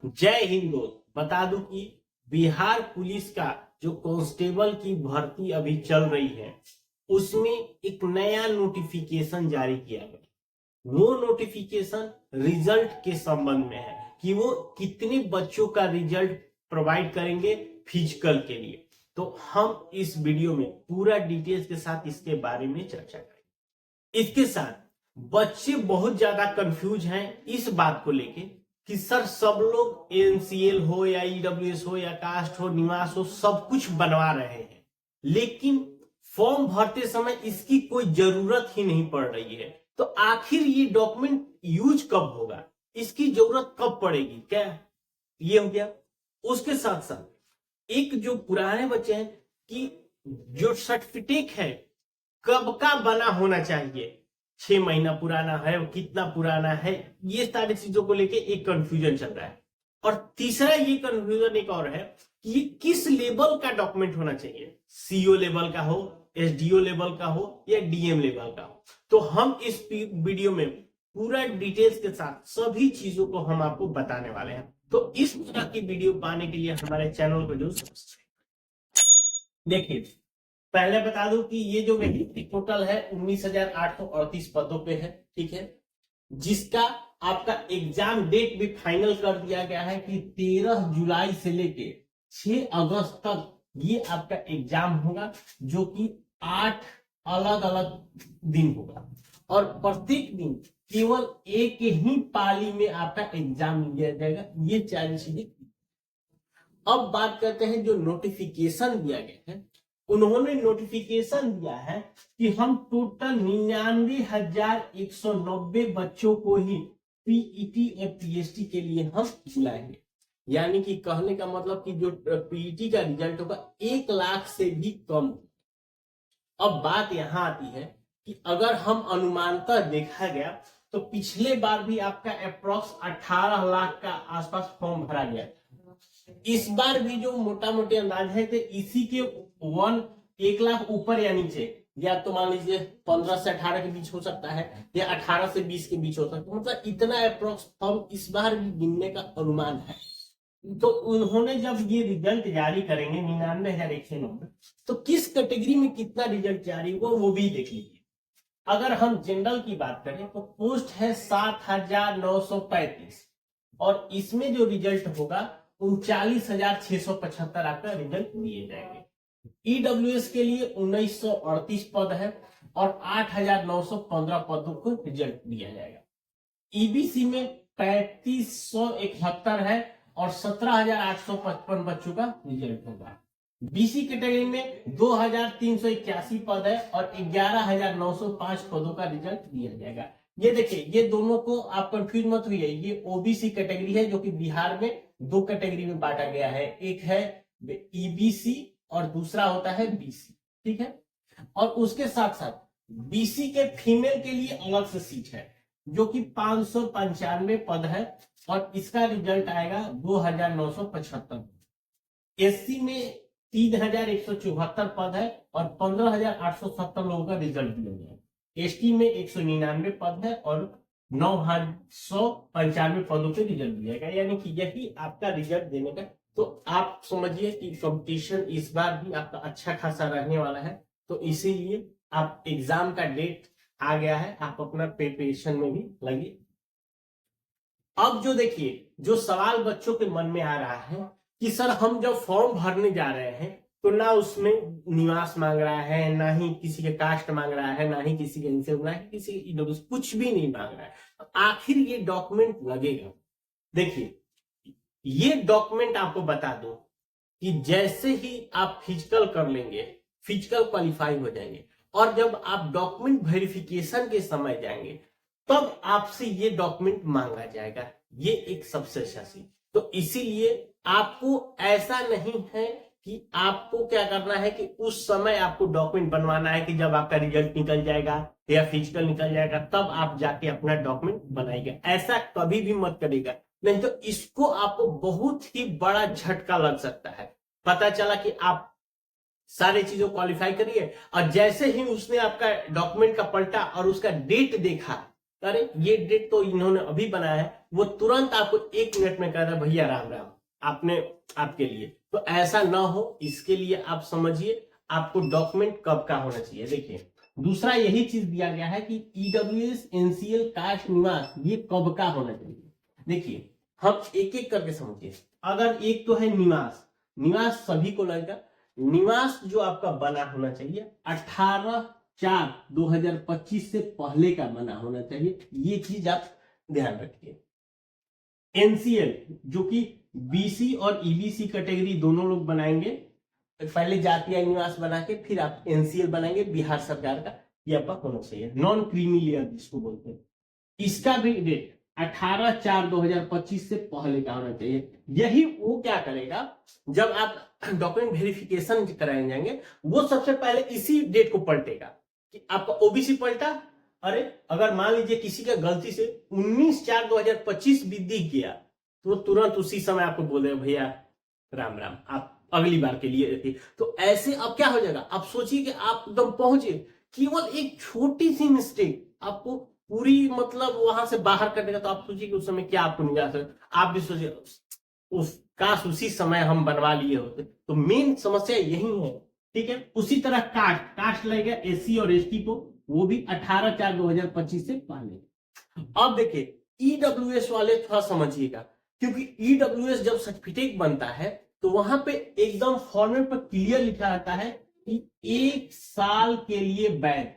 जय हिंद दोस्त। बता दूं कि बिहार पुलिस का जो कांस्टेबल की भर्ती अभी चल रही है उसमें एक नया नोटिफिकेशन जारी किया गया। वो नोटिफिकेशन रिजल्ट के संबंध में है कि वो कितने बच्चों का रिजल्ट प्रोवाइड करेंगे फिजिकल के लिए। तो हम इस वीडियो में पूरा डिटेल्स के साथ इसके बारे में चर्चा करेंगे। इसके साथ बच्चे बहुत ज्यादा कंफ्यूज हैं इस बात को लेके कि सर सब लोग एनसीएल हो या ईडब्ल्यूएस हो या कास्ट हो निवास हो सब कुछ बनवा रहे हैं, लेकिन फॉर्म भरते समय इसकी कोई जरूरत ही नहीं पड़ रही है। तो आखिर ये डॉक्यूमेंट यूज कब होगा, इसकी जरूरत कब पड़ेगी, क्या ये हो गया। उसके साथ साथ एक जो पुराने बच्चे हैं कि जो सर्टिफिकेट है कब का बना होना चाहिए, 6 महीना पुराना है, कितना पुराना है, ये सारी चीजों को लेके एक कंफ्यूजन चल रहा है। और तीसरा ये कंफ्यूजन एक और है कि ये किस लेवल का डॉक्यूमेंट होना चाहिए, सीओ लेवल का हो, एसडीओ लेवल का हो या डीएम लेवल का हो। तो हम इस वीडियो में पूरा डिटेल्स के साथ सभी चीजों को हम आपको बताने वाले हैं। तो इस तरह की वीडियो पाने के लिए हमारे चैनल को जो सब्सक्राइब। देखिए, पहले बता दूं कि ये जो वैकेंसी टोटल है 19,838 पदों पे है, ठीक है, जिसका आपका एग्जाम डेट भी फाइनल कर दिया गया है कि 13 जुलाई से लेके 6 अगस्त तक ये आपका एग्जाम होगा, जो कि 8 अलग अलग दिन होगा और प्रत्येक दिन केवल एक ही पाली में आपका एग्जाम लिया जाएगा। ये चार चीजें। अब बात करते हैं जो नोटिफिकेशन दिया गया है। उन्होंने नोटिफिकेशन दिया है कि हम टोटल 99,190 बच्चों को ही पीईटी और पीएसटी के लिए हम बुलाएंगे। यानी कि कहने का मतलब कि जो पीईटी का रिजल्ट होगा 1 लाख से भी कम। अब बात यहां आती है कि अगर हम अनुमानतः देखा गया तो पिछले बार भी आपका अप्रोक्स 18 लाख का आसपास फॉर्म भरा गया। इस बार भी जो मोटा मोटे अंदाज है कि इसी के 1 लाख ऊपर या नीचे, या तो मान लीजिए 15 से 18 के बीच हो सकता है या 18 से 20 के बीच हो सकता है, मतलब इतना अप्रोक्स फॉर्म इस बार भी गिनने का अनुमान है। तो उन्होंने जब ये रिजल्ट जारी करेंगे 99,190, तो किस कैटेगरी में कितना रिजल्ट जारी होगा वो भी देख लीजिए। अगर हम जनरल की बात करें तो पोस्ट है 7,935 और इसमें जो रिजल्ट होगा 39,675 आपका रिजल्ट दिए जाएंगे। ईडब्ल्यूएस के लिए 1938 पद है और 8,915 पदों को रिजल्ट दिया जाएगा। ईबीसी में 3,571 है और 17,855 बच्चों का रिजल्ट होगा। बीसी कैटेगरी में 2,381 पद है और 11,905 पदों का रिजल्ट दिया जाएगा। ये देखिए, ये दोनों को आप कंफ्यूज मत हुई है, ये ओबीसी कैटेगरी है जो कि बिहार में 2 कैटेगरी में बांटा गया है, एक है ईबीसी और दूसरा होता है बीसी, ठीक है। और उसके साथ साथ बीसी के फीमेल के लिए अलग से सीट है जो कि 595 पद है और इसका रिजल्ट आएगा 2,975। एससी में 3,174 पद है और 15,870 लोगों का रिजल्ट दिया गया। एसटी में 199 पद है और 9,195 पदों पे रिजल्ट दिया गया। यानी कि यही आपका रिजल्ट देने का। तो आप समझिए कि कंपटीशन इस बार भी आपका अच्छा खासा रहने वाला है, तो इसीलिए आप एग्जाम का डेट आ गया है, आप अपना प्रिपरेशन में भी लगे। अब जो देखिए, जो सवाल बच्चों के मन में आ रहा है कि सर हम जब फॉर्म भरने जा रहे हैं तो ना उसमें निवास मांग रहा है, ना ही किसी के कास्ट मांग रहा है, ना ही किसी के इनसे, ना ही किसी के ईडब्ल्यूएस, कुछ भी नहीं मांग रहा है। तो आखिर ये डॉक्यूमेंट लगेगा। देखिए, ये डॉक्यूमेंट आपको बता दो कि जैसे ही आप फिजिकल कर लेंगे, फिजिकल क्वालिफाई हो जाएंगे और जब आप डॉक्यूमेंट वेरिफिकेशन के समय जाएंगे तब आपसे ये डॉक्यूमेंट मांगा जाएगा। ये एक सबसे अच्छा चीज। तो इसीलिए आपको ऐसा नहीं है कि आपको क्या करना है कि उस समय आपको डॉक्यूमेंट बनवाना है कि जब आपका रिजल्ट निकल जाएगा या फिजिकल निकल जाएगा तब आप जाके अपना डॉक्यूमेंट बनाएगा। ऐसा कभी भी मत करेगा, नहीं तो इसको आपको बहुत ही बड़ा झटका लग सकता है। पता चला कि आप सारी चीजों क्वालिफाई करिए और जैसे ही उसने आपका डॉक्यूमेंट का पलटा और उसका डेट देखा, अरे ये डेट तो इन्होंने अभी बनाया है, वो तुरंत आपको 1 मिनट में कहता है भैया राम राम आपने आपके लिए। तो ऐसा ना हो, इसके लिए आप समझिए आपको डॉक्यूमेंट कब का होना चाहिए। देखिए दूसरा यही चीज दिया गया है कि ईडब्ल्यूएस, एनसीएल, कास्ट, निवास ये कब का होना चाहिए। देखिए हम एक एक करके समझिए। अगर एक तो है निवास, निवास सभी को लगेगा। निवास जो आपका बना होना चाहिए 18/4/2025 से पहले का बना होना चाहिए, ये चीज आप ध्यान रखिए। एनसीएल जो कि बीसी और ईबीसी कैटेगरी दोनों लोग बनाएंगे, पहले जातीय निवास बना के फिर आप एनसीएल बनाएंगे बिहार सरकार का, ये आपका होना चाहिए। नॉन क्रीमी लेयर जिसको बोलते हैं, इसका भी डेट 18/4/2025 से पहले का होना चाहिए। यही वो क्या करेगा, जब आप डॉक्यूमेंट वेरिफिकेशन कराए जाएंगे वो सबसे पहले इसी डेट को पलटेगा कि आपका ओबीसी पलटा। अरे अगर मान लीजिए किसी का गलती से 19/4/2025 भी दिख गया तो तुरंत उसी समय आपको बोलेगा भैया राम राम आप अगली बार के लिए थी। तो ऐसे अब क्या हो जाएगा, आप सोचिए कि आप एकदम पहुंचे, केवल एक छोटी सी मिस्टेक आपको पूरी मतलब वहां से बाहर कर देगा। तो आप सोचिए कि उस समय क्या आपको नहीं जा सकता। आप भी सोचिए उस काश उसी समय हम बनवा लिए होते। तो मेन समस्या यही है, ठीक है। उसी तरह कास्ट लगेगा एससी और एसटी को, वो भी 18/4/2025 से पहले। अब देखिए ईडब्ल्यूएस वाले थोड़ा समझिएगा, क्योंकि ईडब्ल्यूएस जब सर्टिफिकेट बनता है तो वहां पे एकदम फॉर्मेट पर क्लियर लिखा रहता है कि 1 साल के लिए बैन,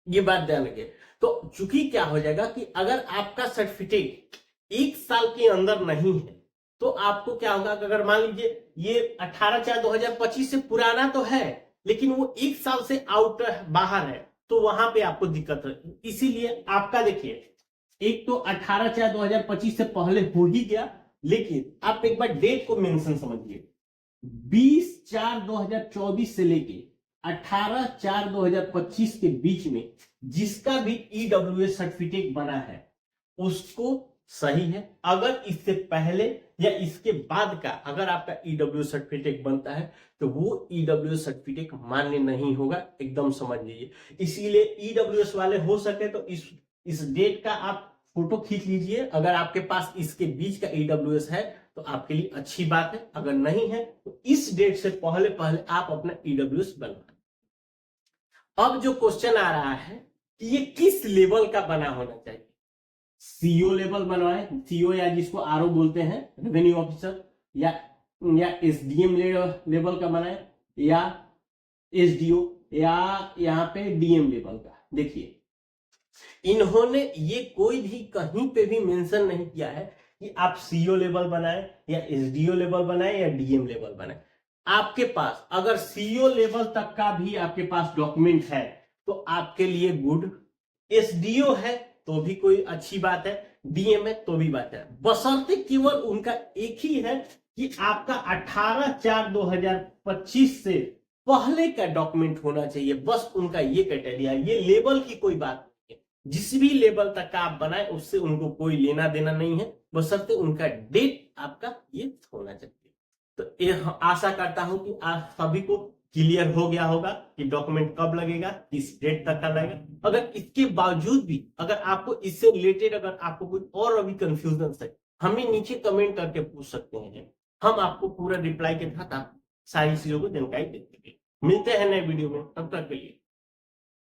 ये बात ध्यान रखिए। तो चूंकि क्या हो जाएगा कि अगर आपका सर्टिफिकेट 1 साल के अंदर नहीं है तो आपको क्या होगा, अगर मान लीजिए ये 18/4/2025 से पुराना तो है लेकिन वो 1 साल से आउट बाहर है, तो वहां पे आपको दिक्कत है। इसीलिए आपका देखिए एक तो 18/4/2025 से पहले हो ही गया, लेकिन आप एक बार डेट को मेंशन समझिए। 20/4/2024 से लेके 18/4/2025 के बीच में जिसका भी ईडब्ल्यूएस सर्टिफिकेट बना है उसको सही है। अगर इससे पहले या इसके बाद का अगर आपका ईडब्ल्यूएस सर्टिफिकेट बनता है तो वो ईडब्ल्यूएस सर्टिफिकेट मान्य नहीं होगा, एकदम समझ लीजिए। इसीलिए ईडब्ल्यूएस वाले हो सके तो इस डेट का आप फोटो खींच लीजिए। अगर आपके पास इसके बीच का ईडब्ल्यूएस है तो आपके लिए अच्छी बात है, अगर नहीं है तो इस डेट से पहले पहले आप अपना ईडब्ल्यूएस बनवाएं। अब जो क्वेश्चन आ रहा है कि ये किस लेवल का बना होना चाहिए। सीओ लेवल बनवाए, सीओ या जिसको आरओ बोलते हैं रेवेन्यू ऑफिसर, या एसडीएम लेवल का बनाए, या एसडीओ, या यहाँ पे डीएम लेवल का। देखिए इन्होंने ये कोई भी कहीं पे भी मेंशन नहीं किया है कि आप सीओ लेवल बनाए या एसडीओ लेवल बनाए या डीएम लेवल बनाए। आपके पास अगर सीओ लेवल तक का भी आपके पास डॉक्यूमेंट है तो आपके लिए गुड, एसडीओ है तो भी कोई अच्छी बात है, डीएम है तो भी बात है, बशर्ते केवल उनका एक ही है कि आपका 18/4/2025 से पहले का डॉक्यूमेंट होना चाहिए। बस उनका ये क्राइटेरिया, ये लेवल की कोई बात नहीं है। जिस भी लेवल तक का आप बनाए उससे उनको कोई लेना देना नहीं है, बशर्ते उनका डेट आपका ये होना चाहिए। तो आशा करता हूं कि आप सभी को क्लियर हो गया होगा कि डॉक्यूमेंट कब लगेगा, किस डेट तक का लगेगा। अगर इसके बावजूद भी अगर आपको इससे रिलेटेड अगर आपको कुछ और अभी कंफ्यूजन है, हमें नीचे कमेंट करके पूछ सकते हैं, हम आपको पूरा रिप्लाई के साथ सारी चीजों को जानकारी देते हैं। मिलते हैं नए वीडियो में, तब तक के लिए।